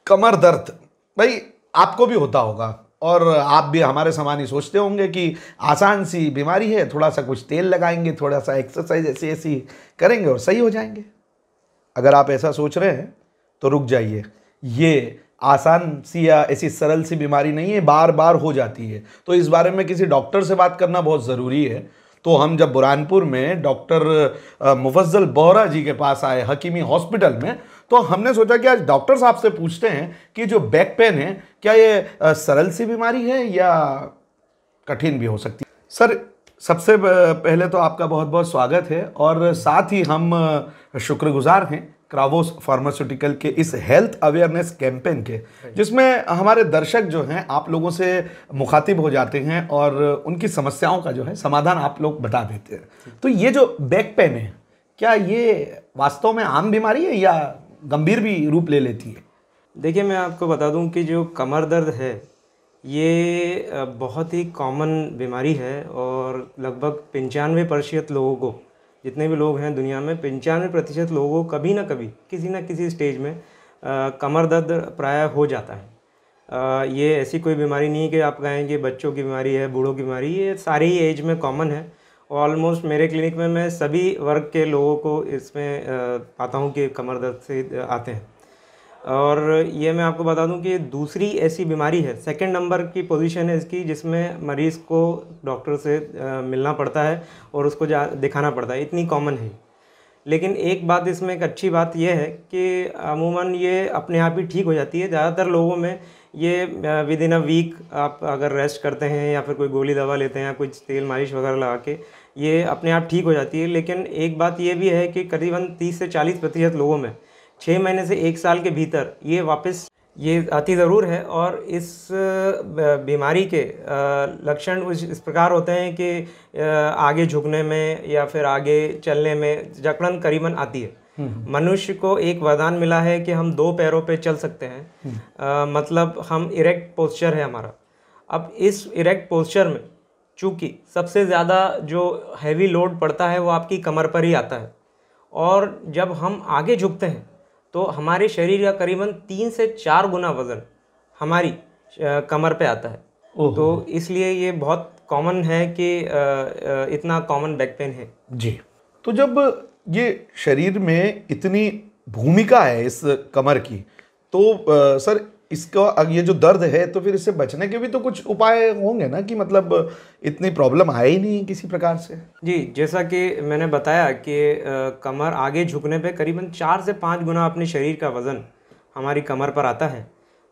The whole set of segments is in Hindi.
कमर दर्द भाई आपको भी होता होगा और आप भी हमारे समान ही सोचते होंगे कि आसान सी बीमारी है, थोड़ा सा कुछ तेल लगाएंगे, थोड़ा सा एक्सरसाइज ऐसी ऐसी करेंगे और सही हो जाएंगे। अगर आप ऐसा सोच रहे हैं तो रुक जाइए, ये आसान सी या ऐसी सरल सी बीमारी नहीं है, बार बार हो जाती है। तो इस बारे में किसी डॉक्टर से बात करना बहुत ज़रूरी है। तो हम जब बुरहानपुर में डॉक्टर मुफज्जल बोहरा जी के पास आए हकीमी हॉस्पिटल में, तो हमने सोचा कि आज डॉक्टर साहब से पूछते हैं कि जो बैक पेन है क्या ये सरल सी बीमारी है या कठिन भी हो सकती है। सर सबसे पहले तो आपका बहुत बहुत स्वागत है और साथ ही हम शुक्रगुजार हैं क्रावोस फार्मास्यूटिकल के इस हेल्थ अवेयरनेस कैंपेन के, जिसमें हमारे दर्शक जो हैं आप लोगों से मुखातिब हो जाते हैं और उनकी समस्याओं का जो है समाधान आप लोग बता देते हैं। तो ये जो बैक पेन है क्या ये वास्तव में आम बीमारी है या गंभीर भी रूप ले लेती है? देखिए, मैं आपको बता दूं कि जो कमर दर्द है ये बहुत ही कॉमन बीमारी है और लगभग 95% लोगों को, जितने भी लोग हैं दुनिया में, 95% लोगों को कभी ना कभी किसी ना किसी स्टेज में कमर दर्द प्रायः हो जाता है। ये ऐसी कोई बीमारी नहीं है कि आप कहें कि बच्चों की बीमारी है, बूढ़ों की बीमारी, ये सारी ही एज में कॉमन है। ऑलमोस्ट मेरे क्लिनिक में मैं सभी वर्ग के लोगों को इसमें पाता हूँ कि कमर दर्द से आते हैं। और ये मैं आपको बता दूं कि दूसरी ऐसी बीमारी है, सेकंड नंबर की पोजीशन है इसकी, जिसमें मरीज़ को डॉक्टर से मिलना पड़ता है और उसको दिखाना पड़ता है, इतनी कॉमन है। लेकिन एक बात इसमें एक अच्छी बात यह है कि अमूमन ये अपने आप ही ठीक हो जाती है। ज़्यादातर लोगों में ये विद इन अ वीक आप अगर रेस्ट करते हैं या फिर कोई गोली दवा लेते हैं या कुछ तेल मालिश वगैरह लगा के ये अपने आप ठीक हो जाती है। लेकिन एक बात ये भी है कि करीबन 30 से 40% लोगों में 6 महीने से 1 साल के भीतर ये वापस ये आती ज़रूर है। और इस बीमारी के लक्षण इस प्रकार होते हैं कि आगे झुकने में या फिर आगे चलने में जकड़न करीबन आती है। मनुष्य को एक वरदान मिला है कि हम 2 पैरों पे चल सकते हैं, मतलब हम इरेक्ट पोस्चर है हमारा। अब इस इरेक्ट पोस्चर में चूँकि सबसे ज़्यादा जो हैवी लोड पड़ता है वो आपकी कमर पर ही आता है, और जब हम आगे झुकते हैं तो हमारे शरीर का करीबन 3 से 4 गुना वज़न हमारी कमर पे आता है। तो इसलिए ये बहुत कॉमन है कि इतना कॉमन बैक पेन है जी। तो जब ये शरीर में इतनी भूमिका है इस कमर की, तो सर इसका ये जो दर्द है तो फिर इससे बचने के भी तो कुछ उपाय होंगे ना, कि मतलब इतनी प्रॉब्लम आए ही नहीं किसी प्रकार से? जी, जैसा कि मैंने बताया कि कमर आगे झुकने पे करीबन 4 से 5 गुना अपने शरीर का वज़न हमारी कमर पर आता है।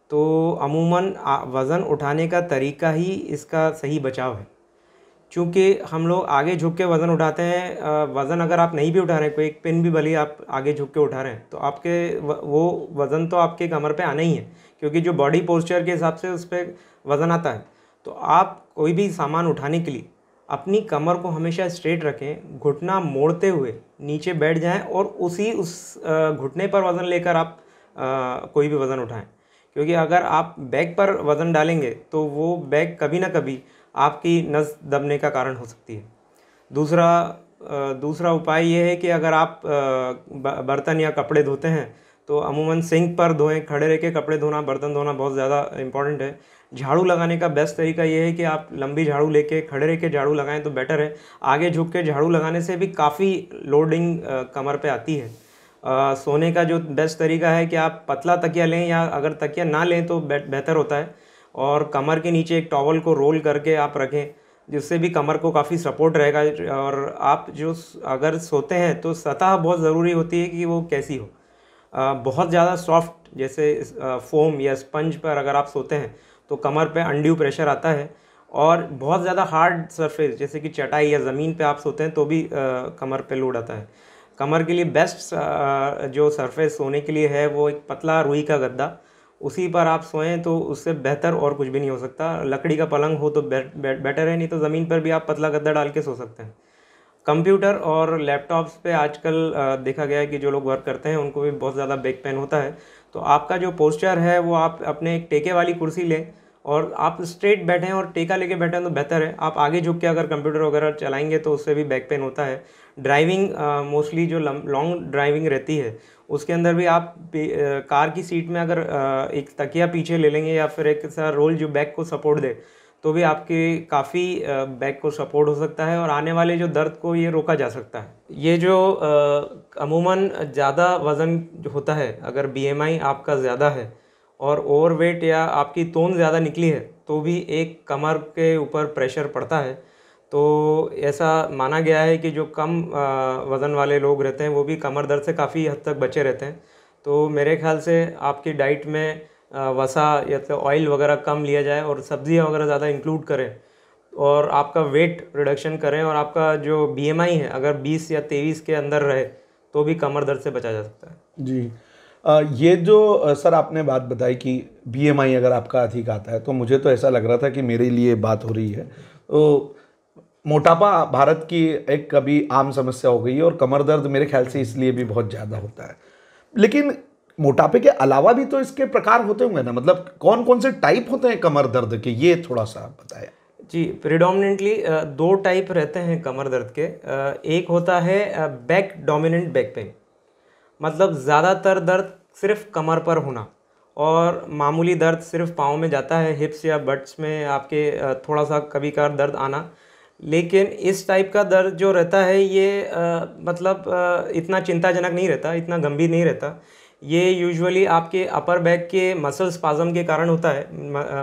तो अमूमन वज़न उठाने का तरीका ही इसका सही बचाव है। चूँकि हम लोग आगे झुक के वज़न उठाते हैं, वज़न अगर आप नहीं भी उठा रहे हैं, कोई एक पिन भी भले आप आगे झुक के उठा रहे हैं, तो आपके वो वज़न तो आपके कमर पे आना ही है, क्योंकि जो बॉडी पोस्चर के हिसाब से उस पर वज़न आता है। तो आप कोई भी सामान उठाने के लिए अपनी कमर को हमेशा स्ट्रेट रखें, घुटना मोड़ते हुए नीचे बैठ जाएं और उस घुटने पर वज़न लेकर आप कोई भी वज़न उठाएं। क्योंकि अगर आप बैक पर वज़न डालेंगे तो वो बैक कभी ना कभी आपकी नस दबने का कारण हो सकती है। दूसरा उपाय ये है कि अगर आप बर्तन या कपड़े धोते हैं तो अमूमन सिंक पर धोएं। खड़े रह के कपड़े धोना, बर्तन धोना बहुत ज़्यादा इम्पॉर्टेंट है। झाड़ू लगाने का बेस्ट तरीका ये है कि आप लंबी झाड़ू लेके खड़े रह के झाड़ू लगाएं तो बेटर है। आगे झुक के झाड़ू लगाने से भी काफ़ी लोडिंग कमर पे आती है। सोने का जो बेस्ट तरीका है कि आप पतला तकिया लें, या अगर तकिया ना लें तो बेहतर होता है, और कमर के नीचे एक टॉवल को रोल करके आप रखें, जिससे भी कमर को काफ़ी सपोर्ट रहेगा। और आप जो अगर सोते हैं तो सतह बहुत ज़रूरी होती है कि वो कैसी हो। बहुत ज़्यादा सॉफ्ट जैसे फोम या स्पंज पर अगर आप सोते हैं तो कमर पे अनड्यू प्रेशर आता है, और बहुत ज़्यादा हार्ड सरफेस जैसे कि चटाई या ज़मीन पे आप सोते हैं तो भी कमर पे लोड आता है। कमर के लिए बेस्ट जो सरफेस सोने के लिए है वो एक पतला रुई का गद्दा, उसी पर आप सोएं तो उससे बेहतर और कुछ भी नहीं हो सकता। लकड़ी का पलंग हो तो बेटर है, नहीं तो ज़मीन पर भी आप पतला गद्दा डाल के सो सकते हैं। कंप्यूटर और लैपटॉप्स पे आजकल देखा गया है कि जो लोग वर्क करते हैं उनको भी बहुत ज़्यादा बैक पेन होता है। तो आपका जो पोस्चर है वो आप अपने एक टेके वाली कुर्सी लें और आप स्ट्रेट बैठें और टेका लेके बैठें तो बेहतर है। आप आगे झुक के अगर कंप्यूटर वगैरह चलाएंगे तो उससे भी बैक पेन होता है। ड्राइविंग मोस्टली जो लॉन्ग ड्राइविंग रहती है उसके अंदर भी आप कार की सीट में अगर एक तकिया पीछे ले लेंगे या फिर एक सा रोल जो बैक को सपोर्ट दे, तो भी आपके काफ़ी बैक को सपोर्ट हो सकता है और आने वाले जो दर्द को ये रोका जा सकता है। ये जो अमूमन ज़्यादा वज़न जो होता है, अगर BMI आपका ज़्यादा है और ओवरवेट या आपकी तोन ज़्यादा निकली है, तो भी एक कमर के ऊपर प्रेशर पड़ता है। तो ऐसा माना गया है कि जो कम वज़न वाले लोग रहते हैं वो भी कमर दर्द से काफ़ी हद तक बचे रहते हैं। तो मेरे ख्याल से आपकी डाइट में वसा या तो ऑयल वगैरह कम लिया जाए और सब्जियां वगैरह ज़्यादा इंक्लूड करें और आपका वेट रिडक्शन करें और आपका जो BMI है अगर 20 या 23 के अंदर रहे तो भी कमर दर्द से बचा जा सकता है। जी। ये जो सर आपने बात बताई कि BMI अगर आपका अधिक आता है, तो मुझे तो ऐसा लग रहा था कि मेरे लिए बात हो रही है। तो मोटापा भारत की एक अभी आम समस्या हो गई है और कमर दर्द मेरे ख्याल से इसलिए भी बहुत ज़्यादा होता है। लेकिन मोटापे के अलावा भी तो इसके प्रकार होते होंगे ना, मतलब कौन कौन से टाइप होते हैं कमर दर्द के, ये थोड़ा सा बताएं। जी, प्रिडोमिनेंटली दो टाइप रहते हैं कमर दर्द के। एक होता है बैक डोमिनेंट बैक पेन, मतलब ज़्यादातर दर्द सिर्फ कमर पर होना और मामूली दर्द सिर्फ पाँव में जाता है, हिप्स या बट्स में आपके थोड़ा सा कभी कभार दर्द आना। लेकिन इस टाइप का दर्द जो रहता है ये इतना चिंताजनक नहीं रहता, इतना गंभीर नहीं रहता। ये यूजुअली आपके अपर बैक के मसल स्पाज़म के कारण होता है,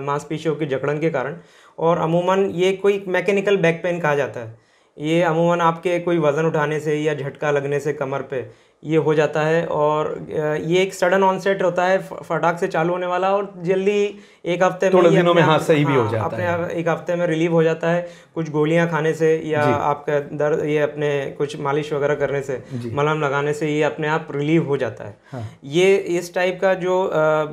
मांसपेशियों की जकड़न के कारण, और अमूमन ये कोई मैकेनिकल बैक पेन कहा जाता है। ये अमूमन आपके कोई वज़न उठाने से या झटका लगने से कमर पे ये हो जाता है और ये एक सडन ऑनसेट होता है, फटाक से चालू होने वाला और जल्दी एक हफ्ते में थोड़े दिनों में सही भी हो जाता है, एक हफ्ते में रिलीव हो जाता है, कुछ गोलियां खाने से या आपका दर्द ये अपने कुछ मालिश वगैरह करने से, मलहम लगाने से ये अपने आप रिलीव हो जाता है। हाँ। ये इस टाइप का जो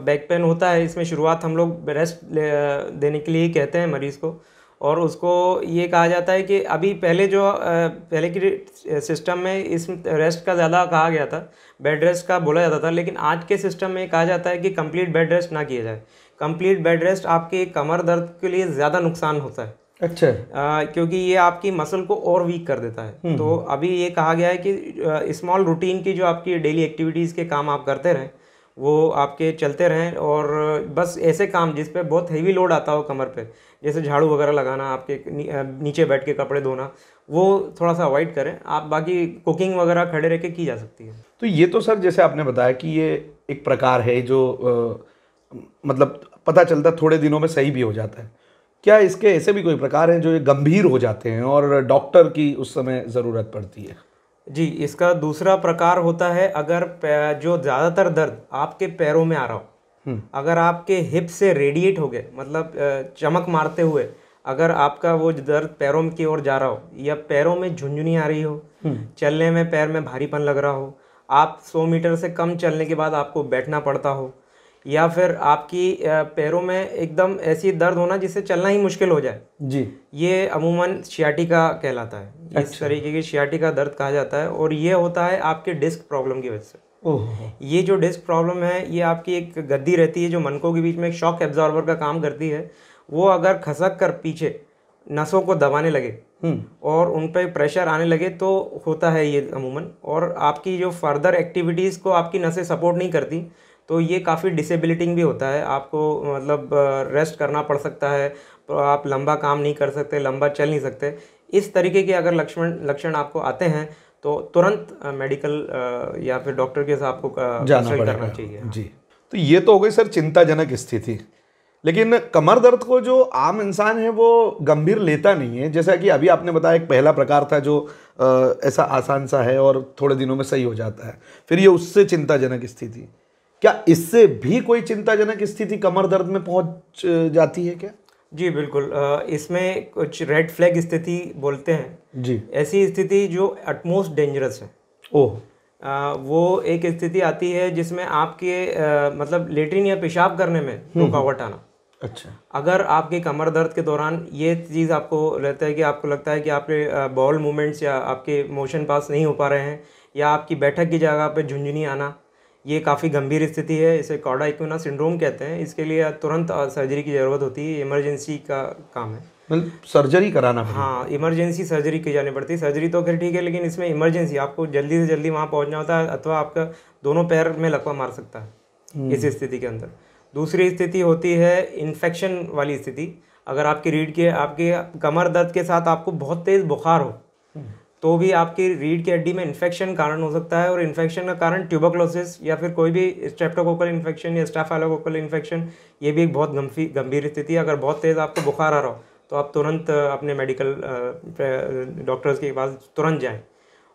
बैक पेन होता है, इसमें शुरुआत हम लोग रेस्ट देने के लिए ही कहते हैं मरीज़ को, और उसको ये कहा जाता है कि अभी पहले की सिस्टम में इस रेस्ट का ज़्यादा कहा गया था, बेड रेस्ट का बोला जाता था, लेकिन आज के सिस्टम में कहा जाता है कि कंप्लीट बेड रेस्ट ना किया जाए। कंप्लीट बेड रेस्ट आपके कमर दर्द के लिए ज़्यादा नुकसान होता है। अच्छा। क्योंकि ये आपकी मसल को और वीक कर देता है। तो अभी ये कहा गया है कि स्मॉल रूटीन की जो आपकी डेली एक्टिविटीज़ के काम आप करते रहें, वो आपके चलते रहें, और बस ऐसे काम जिस पे बहुत हेवी लोड आता हो कमर पे, जैसे झाड़ू वगैरह लगाना, आपके नीचे बैठ के कपड़े धोना, वो थोड़ा सा अवॉइड करें आप। बाकी कुकिंग वगैरह खड़े रह के की जा सकती है। तो ये तो सर जैसे आपने बताया कि ये एक प्रकार है जो मतलब पता चलता थोड़े दिनों में सही भी हो जाता है। क्या इसके ऐसे भी कोई प्रकार हैं जो ये गंभीर हो जाते हैं और डॉक्टर की उस समय ज़रूरत पड़ती है? जी, इसका दूसरा प्रकार होता है अगर जो ज़्यादातर दर्द आपके पैरों में आ रहा हो, अगर आपके हिप से रेडिएट हो गए, मतलब चमक मारते हुए अगर आपका वो दर्द पैरों की ओर जा रहा हो, या पैरों में झुंझुनी आ रही हो, चलने में पैर में भारीपन लग रहा हो, आप 100 मीटर से कम चलने के बाद आपको बैठना पड़ता हो, या फिर आपकी पैरों में एकदम ऐसी दर्द होना जिससे चलना ही मुश्किल हो जाए, जी, ये अमूमन सियाटिका कहलाता है। इस तरीके की सियाटिका दर्द कहा जाता है, और ये होता है आपके डिस्क प्रॉब्लम की वजह से। ये जो डिस्क प्रॉब्लम है, ये आपकी एक गद्दी रहती है जो मनकों के बीच में एक शॉक एब्जॉर्बर का काम करती है। वो अगर खसक कर पीछे नसों को दबाने लगे और उन पर प्रेशर आने लगे तो होता है ये अमूमन, और आपकी जो फर्दर एक्टिविटीज़ को आपकी नसें सपोर्ट नहीं करती, तो ये काफ़ी डिसेबिलिटिंग भी होता है। आपको मतलब रेस्ट करना पड़ सकता है, तो आप लंबा काम नहीं कर सकते, लंबा चल नहीं सकते। इस तरीके के अगर लक्षण आपको आते हैं तो तुरंत मेडिकल या फिर डॉक्टर के साथ आपको कंसल्ट करना चाहिए। जी, तो ये तो हो गई सर चिंताजनक स्थिति। लेकिन कमर दर्द को जो आम इंसान है वो गंभीर लेता नहीं है, जैसा कि अभी आपने बताया एक पहला प्रकार था जो ऐसा आसान सा है और थोड़े दिनों में सही हो जाता है, फिर ये उससे चिंताजनक स्थिति। क्या इससे भी कोई चिंताजनक स्थिति कमर दर्द में पहुंच जाती है क्या? जी बिल्कुल, इसमें कुछ रेड फ्लैग स्थिति बोलते हैं जी, ऐसी स्थिति जो एटमोस्ट डेंजरस है। ओह, वो एक स्थिति आती है जिसमें आपके मतलब लेटरिन या पेशाब करने में रुकावट आना। अच्छा, अगर आपके कमर दर्द के दौरान ये चीज़ आपको रहता है कि आपको लगता है कि आपके बॉल मूवमेंट्स या आपके मोशन पास नहीं हो पा रहे हैं, या आपकी बैठक की जगह पे झुंझुनी आना, ये काफ़ी गंभीर स्थिति है, इसे कॉर्डा इक्विना सिंड्रोम कहते हैं। इसके लिए तुरंत सर्जरी की ज़रूरत होती है, इमरजेंसी का काम है। मतलब सर्जरी कराना पड़ेगा। हाँ, इमरजेंसी सर्जरी की जानी पड़ती है। सर्जरी तो खैर ठीक है, लेकिन इसमें इमरजेंसी आपको जल्दी से जल्दी वहाँ पहुँचना होता है, अथवा आपका दोनों पैर में लकवा मार सकता है इस स्थिति के अंदर। दूसरी स्थिति होती है इन्फेक्शन वाली स्थिति। अगर आपकी रीढ़ के आपके कमर दर्द के साथ आपको बहुत तेज़ बुखार हो तो भी आपकी रीढ़ की हड्डी में इन्फेक्शन कारण हो सकता है, और इन्फेक्शन का कारण ट्यूबरक्लोसिस या फिर कोई भी स्ट्रेप्टोकोकल इन्फेक्शन या स्टाफाइलोकोकल इन्फेक्शन, ये भी एक बहुत गंभीर स्थिति है। अगर बहुत तेज़ आपको बुखार आ रहा हो तो आप तुरंत अपने मेडिकल डॉक्टर्स के पास तुरंत जाएं।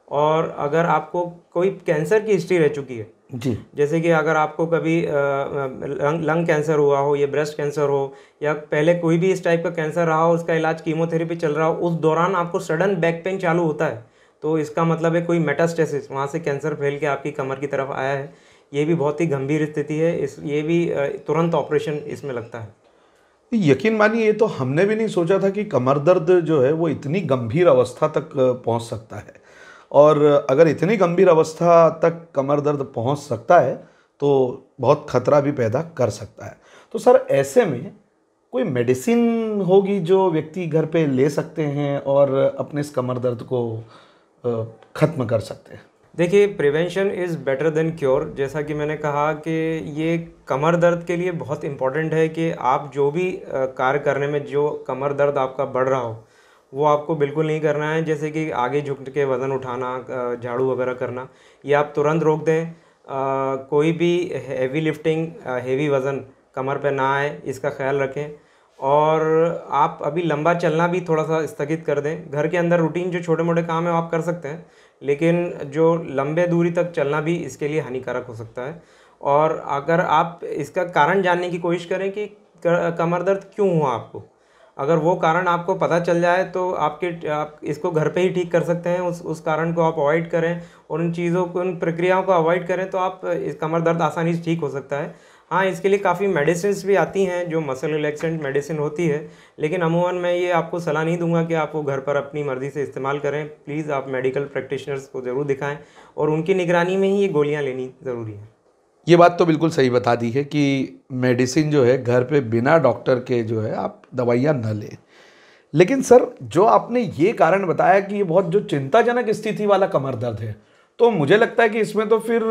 और अगर आपको कोई कैंसर की हिस्ट्री रह चुकी है जी, जैसे कि अगर आपको कभी लंग कैंसर हुआ हो या ब्रेस्ट कैंसर हो या पहले कोई भी इस टाइप का कैंसर रहा हो, उसका इलाज कीमोथेरेपी चल रहा हो, उस दौरान आपको सडन बैक पेन चालू होता है, तो इसका मतलब है कोई मेटास्टेसिस, वहाँ से कैंसर फैल के आपकी कमर की तरफ आया है। ये भी बहुत ही गंभीर स्थिति है। ये भी तुरंत ऑपरेशन इसमें लगता है। यकीन मानिए ये तो हमने भी नहीं सोचा था कि कमर दर्द जो है वो इतनी गंभीर अवस्था तक पहुंच सकता है। और अगर इतनी गंभीर अवस्था तक कमर दर्द पहुंच सकता है तो बहुत खतरा भी पैदा कर सकता है। तो सर ऐसे में कोई मेडिसिन होगी जो व्यक्ति घर पे ले सकते हैं और अपने इस कमर दर्द को ख़त्म कर सकते हैं? देखिए, prevention is better than cure. जैसा कि मैंने कहा कि ये कमर दर्द के लिए बहुत इम्पॉर्टेंट है कि आप जो भी कार्य करने में जो कमर दर्द आपका बढ़ रहा हो वो आपको बिल्कुल नहीं करना है। जैसे कि आगे झुक के वज़न उठाना, झाड़ू वगैरह करना, ये आप तुरंत रोक दें। कोई भी हैवी लिफ्टिंग, हैवी वज़न कमर पे ना आए, इसका ख्याल रखें। और आप अभी लंबा चलना भी थोड़ा सा स्थगित कर दें। घर के अंदर रूटीन जो छोटे मोटे काम है वो आप कर सकते हैं, लेकिन जो लंबे दूरी तक चलना भी इसके लिए हानिकारक हो सकता है। और अगर आप इसका कारण जानने की कोशिश करें कि कमर दर्द क्यों हुआ आपको, अगर वो कारण आपको पता चल जाए तो आप इसको घर पे ही ठीक कर सकते हैं। उस कारण को आप अवॉइड करें और उन चीज़ों को, उन प्रक्रियाओं को अवॉइड करें तो आप इस कमर दर्द आसानी से ठीक हो सकता है। हाँ, इसके लिए काफ़ी मेडिसिन भी आती हैं जो मसल रिलैक्सेंट मेडिसिन होती है, लेकिन अमूमन मैं ये आपको सलाह नहीं दूंगा कि आप वो घर पर अपनी मर्ज़ी से इस्तेमाल करें। प्लीज़ आप मेडिकल प्रैक्टिशनर्स को ज़रूर दिखाएं और उनकी निगरानी में ही ये गोलियाँ लेनी ज़रूरी है। ये बात तो बिल्कुल सही बता दी है कि मेडिसिन जो है घर पे बिना डॉक्टर के जो है आप दवाइयाँ न लें। लेकिन सर जो आपने ये कारण बताया कि ये बहुत जो चिंताजनक स्थिति वाला कमर दर्द है, तो मुझे लगता है कि इसमें तो फिर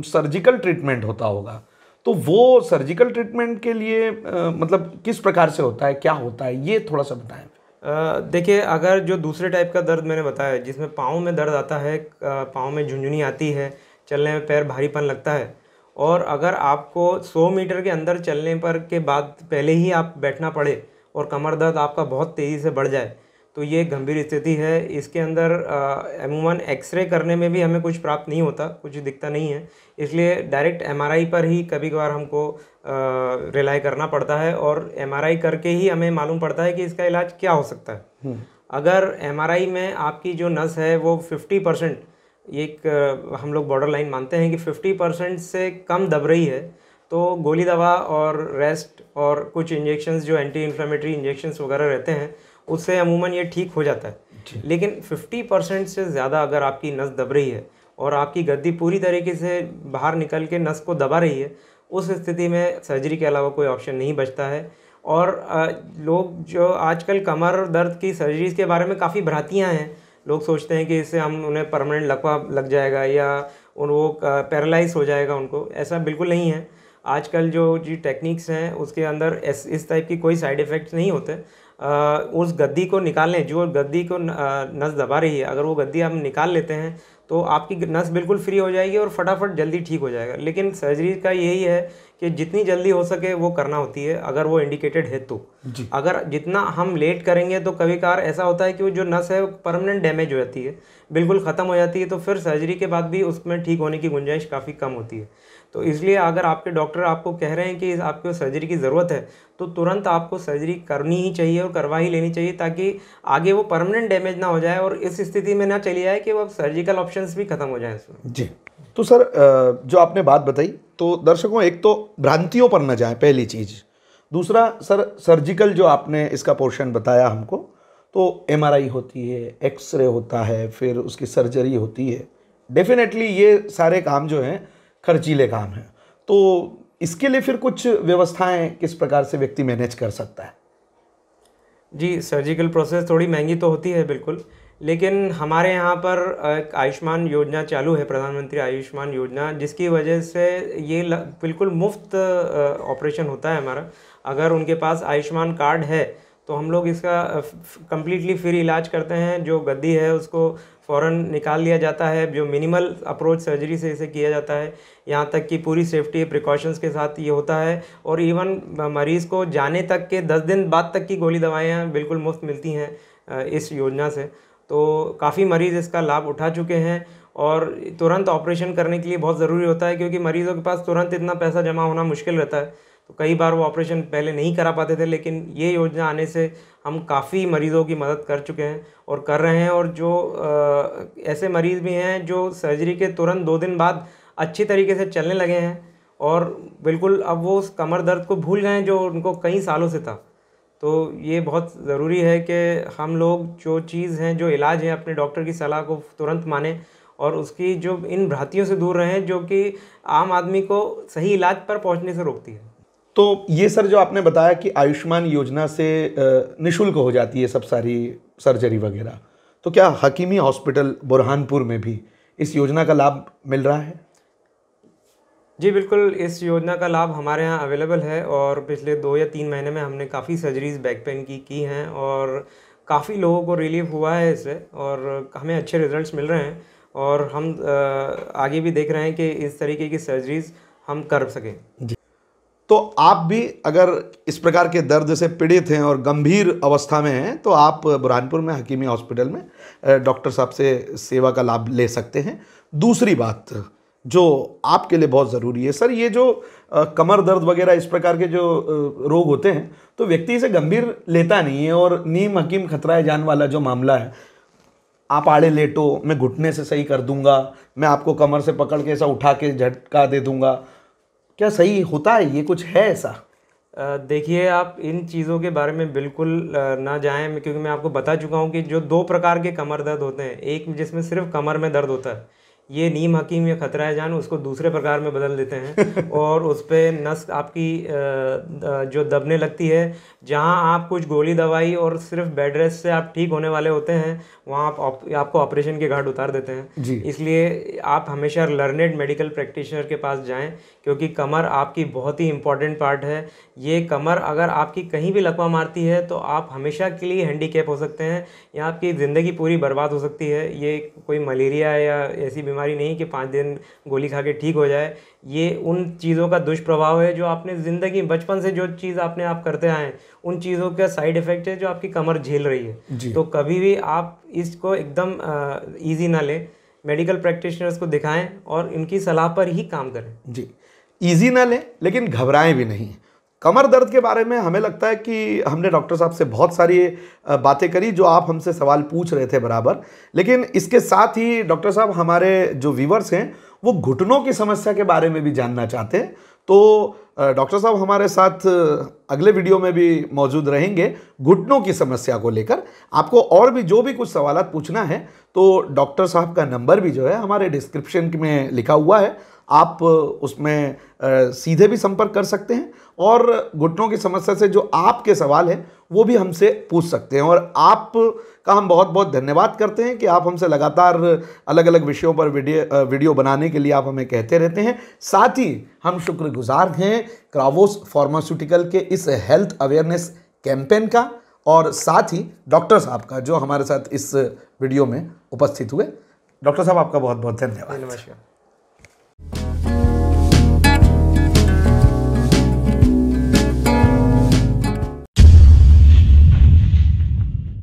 सर्जिकल ट्रीटमेंट होता होगा। तो वो सर्जिकल ट्रीटमेंट के लिए मतलब किस प्रकार से होता है, क्या होता है, ये थोड़ा सा बताएं। देखिए, अगर जो दूसरे टाइप का दर्द मैंने बताया जिसमें पाँव में दर्द आता है, पाँव में झुंझुनी आती है, चलने में पैर भारीपन लगता है, और अगर आपको 100 मीटर के अंदर चलने पर के बाद पहले ही आप बैठना पड़े और कमर दर्द आपका बहुत तेज़ी से बढ़ जाए, तो ये गंभीर स्थिति है। इसके अंदर अमूमन एक्सरे करने में भी हमें कुछ प्राप्त नहीं होता, कुछ दिखता नहीं है, इसलिए डायरेक्ट एमआरआई पर ही कभी कभार हमको रिलाई करना पड़ता है, और एमआरआई करके ही हमें मालूम पड़ता है कि इसका इलाज क्या हो सकता है। अगर एमआरआई में आपकी जो नस है वो 50%, एक हम लोग बॉर्डर लाइन मानते हैं कि 50% से कम दब रही है, तो गोली दवा और रेस्ट और कुछ इंजेक्शंस जो एंटी इन्फ्लेमेटरी इंजेक्शंस वगैरह रहते हैं उससे अमूमन ये ठीक हो जाता है। लेकिन 50% से ज़्यादा अगर आपकी नस दब रही है और आपकी गद्दी पूरी तरीके से बाहर निकल के नस को दबा रही है, उस स्थिति में सर्जरी के अलावा कोई ऑप्शन नहीं बचता है। और लोग जो आजकल कमर दर्द की सर्जरीज़ के बारे में काफ़ी भ्रांतियाँ हैं। लोग सोचते हैं कि इससे हम उन्हें परमानेंट लकवा लग जाएगा या वो पैरालाइज हो जाएगा उनको, ऐसा बिल्कुल नहीं है। आजकल जो टेक्निक्स हैं उसके अंदर इस टाइप की कोई साइड इफ़ेक्ट्स नहीं होते। उस गद्दी को निकालने, जो गद्दी को नस दबा रही है, अगर वो गद्दी आप निकाल लेते हैं तो आपकी नस बिल्कुल फ्री हो जाएगी और फटाफट जल्दी ठीक हो जाएगा। लेकिन सर्जरी का यही है कि जितनी जल्दी हो सके वो करना होती है, अगर वो इंडिकेटेड है तो। अगर जितना हम लेट करेंगे तो कभी कभार ऐसा होता है कि वो जो नस है वो परमानेंट डैमेज हो जाती है, बिल्कुल ख़त्म हो जाती है, तो फिर सर्जरी के बाद भी उसमें ठीक होने की गुंजाइश काफ़ी कम होती है। तो इसलिए अगर आपके डॉक्टर आपको कह रहे हैं कि आपको सर्जरी की ज़रूरत है तो तुरंत आपको सर्जरी करनी ही चाहिए और करवा ही लेनी चाहिए, ताकि आगे वो परमानेंट डैमेज ना हो जाए और इस स्थिति में ना चली जाए कि वो सर्जिकल ऑप्शंस भी खत्म हो जाए इसमें। जी, तो सर जो आपने बात बताई, तो दर्शकों एक तो भ्रांतियों पर न जाएं, पहली चीज़। दूसरा सर, सर्जिकल जो आपने इसका पोर्शन बताया हमको, तो एमआरआई होती है, एक्सरे होता है, फिर उसकी सर्जरी होती है। डेफिनेटली ये सारे काम जो हैं खर्चीले काम हैं, तो इसके लिए फिर कुछ व्यवस्थाएं किस प्रकार से व्यक्ति मैनेज कर सकता है? जी, सर्जिकल प्रोसेस थोड़ी महंगी तो होती है बिल्कुल, लेकिन हमारे यहाँ पर एक आयुष्मान योजना चालू है, प्रधानमंत्री आयुष्मान योजना, जिसकी वजह से ये बिल्कुल मुफ्त ऑपरेशन होता है हमारा। अगर उनके पास आयुष्मान कार्ड है तो हम लोग इसका कम्प्लीटली फ्री इलाज करते हैं। जो गद्दी है उसको फ़ौरन निकाल लिया जाता है, जो मिनिमल अप्रोच सर्जरी से इसे किया जाता है। यहाँ तक कि पूरी सेफ्टी प्रिकॉशंस के साथ ये होता है, और इवन मरीज़ को जाने तक के 10 दिन बाद तक की गोली दवाइयाँ बिल्कुल मुफ्त मिलती हैं इस योजना से। तो काफ़ी मरीज़ इसका लाभ उठा चुके हैं, और तुरंत ऑपरेशन करने के लिए बहुत ज़रूरी होता है, क्योंकि मरीज़ों के पास तुरंत इतना पैसा जमा होना मुश्किल रहता है। तो कई बार वो ऑपरेशन पहले नहीं करा पाते थे, लेकिन ये योजना आने से हम काफ़ी मरीज़ों की मदद कर चुके हैं और कर रहे हैं। और जो ऐसे मरीज़ भी हैं जो सर्जरी के तुरंत 2 दिन बाद अच्छी तरीके से चलने लगे हैं, और बिल्कुल अब वो उस कमर दर्द को भूल गए हैं जो उनको कई सालों से था। तो ये बहुत ज़रूरी है कि हम लोग जो चीज़ हैं, जो इलाज है, अपने डॉक्टर की सलाह को तुरंत मानें, और उसकी जो इन भ्रांतियों से दूर रहें जो कि आम आदमी को सही इलाज पर पहुंचने से रोकती है। तो ये सर जो आपने बताया कि आयुष्मान योजना से निःशुल्क हो जाती है सब सारी सर्जरी वगैरह, तो क्या हकीमी हॉस्पिटल बुरहानपुर में भी इस योजना का लाभ मिल रहा है? जी बिल्कुल, इस योजना का लाभ हमारे यहाँ अवेलेबल है, और पिछले 2 या 3 महीने में हमने काफ़ी सर्जरीज़ बैक पेन की हैं, और काफ़ी लोगों को रिलीफ हुआ है इससे, और हमें अच्छे रिजल्ट्स मिल रहे हैं, और हम आगे भी देख रहे हैं कि इस तरीके की सर्जरीज़ हम कर सकें। जी, तो आप भी अगर इस प्रकार के दर्द से पीड़ित हैं और गंभीर अवस्था में हैं, तो आप बुरहानपुर में हकीमी हॉस्पिटल में डॉक्टर साहब से सेवा का लाभ ले सकते हैं। दूसरी बात जो आपके लिए बहुत ज़रूरी है सर, ये जो कमर दर्द वगैरह इस प्रकार के जो रोग होते हैं, तो व्यक्ति इसे गंभीर लेता नहीं है, और नीम हकीम खतराए जान वाला जो मामला है, आप आड़े लेटो, मैं घुटने से सही कर दूंगा, मैं आपको कमर से पकड़ के ऐसा उठा के झटका दे दूंगा, क्या सही होता है? ये कुछ है ऐसा? देखिए, आप इन चीज़ों के बारे में बिल्कुल ना जाएं, क्योंकि मैं आपको बता चुका हूं कि जो 2 प्रकार के कमर दर्द होते हैं, एक जिसमें सिर्फ कमर में दर्द होता है, ये नीम हकीम या खतरा जान उसको दूसरे प्रकार में बदल देते हैं और उस पर नस आपकी जो दबने लगती है, जहां आप कुछ गोली दवाई और सिर्फ बेड रेस्ट से आप ठीक होने वाले होते हैं, वहां आपको ऑपरेशन के घाट उतार देते हैं जी। इसलिए आप हमेशा लर्नेड मेडिकल प्रैक्टिशनर के पास जाएं, क्योंकि कमर आपकी बहुत ही इंपॉर्टेंट पार्ट है। ये कमर अगर आपकी कहीं भी लकवा मारती है तो आप हमेशा के लिए हैंडीकैप हो सकते हैं या आपकी ज़िंदगी पूरी बर्बाद हो सकती है। ये कोई मलेरिया या ऐसी बीमारी नहीं कि 5 दिन गोली खा के ठीक हो जाए। ये उन चीज़ों का दुष्प्रभाव है जो आपने ज़िंदगी बचपन से जो चीज़ आप करते आए हैं, उन चीज़ों का साइड इफ़ेक्ट है जो आपकी कमर झेल रही है। तो कभी भी आप इसको एकदम ईजी ना लें, मेडिकल प्रैक्टिशनर्स को दिखाएं और इनकी सलाह पर ही काम करें। जी, ईजी ना लें लेकिन घबराएं भी नहीं। कमर दर्द के बारे में हमें लगता है कि हमने डॉक्टर साहब से बहुत सारी बातें करी, जो आप हमसे सवाल पूछ रहे थे बराबर, लेकिन इसके साथ ही डॉक्टर साहब हमारे जो व्यूवर्स हैं वो घुटनों की समस्या के बारे में भी जानना चाहते हैं। तो डॉक्टर साहब हमारे साथ अगले वीडियो में भी मौजूद रहेंगे घुटनों की समस्या को लेकर। आपको और भी जो भी कुछ सवालात पूछना है तो डॉक्टर साहब का नंबर भी जो है हमारे डिस्क्रिप्शन में लिखा हुआ है, आप उसमें सीधे भी संपर्क कर सकते हैं और घुटनों की समस्या से जो आपके सवाल हैं वो भी हमसे पूछ सकते हैं। और आपका हम बहुत बहुत धन्यवाद करते हैं कि आप हमसे लगातार अलग अलग विषयों पर वीडियो बनाने के लिए आप हमें कहते रहते हैं। साथ ही हम शुक्रगुजार हैं क्रावोस फार्मास्यूटिकल के इस हेल्थ अवेयरनेस कैंपेन का और साथ ही डॉक्टर साहब का जो हमारे साथ इस वीडियो में उपस्थित हुए। डॉक्टर साहब आपका बहुत बहुत धन्यवाद। नमस्कार।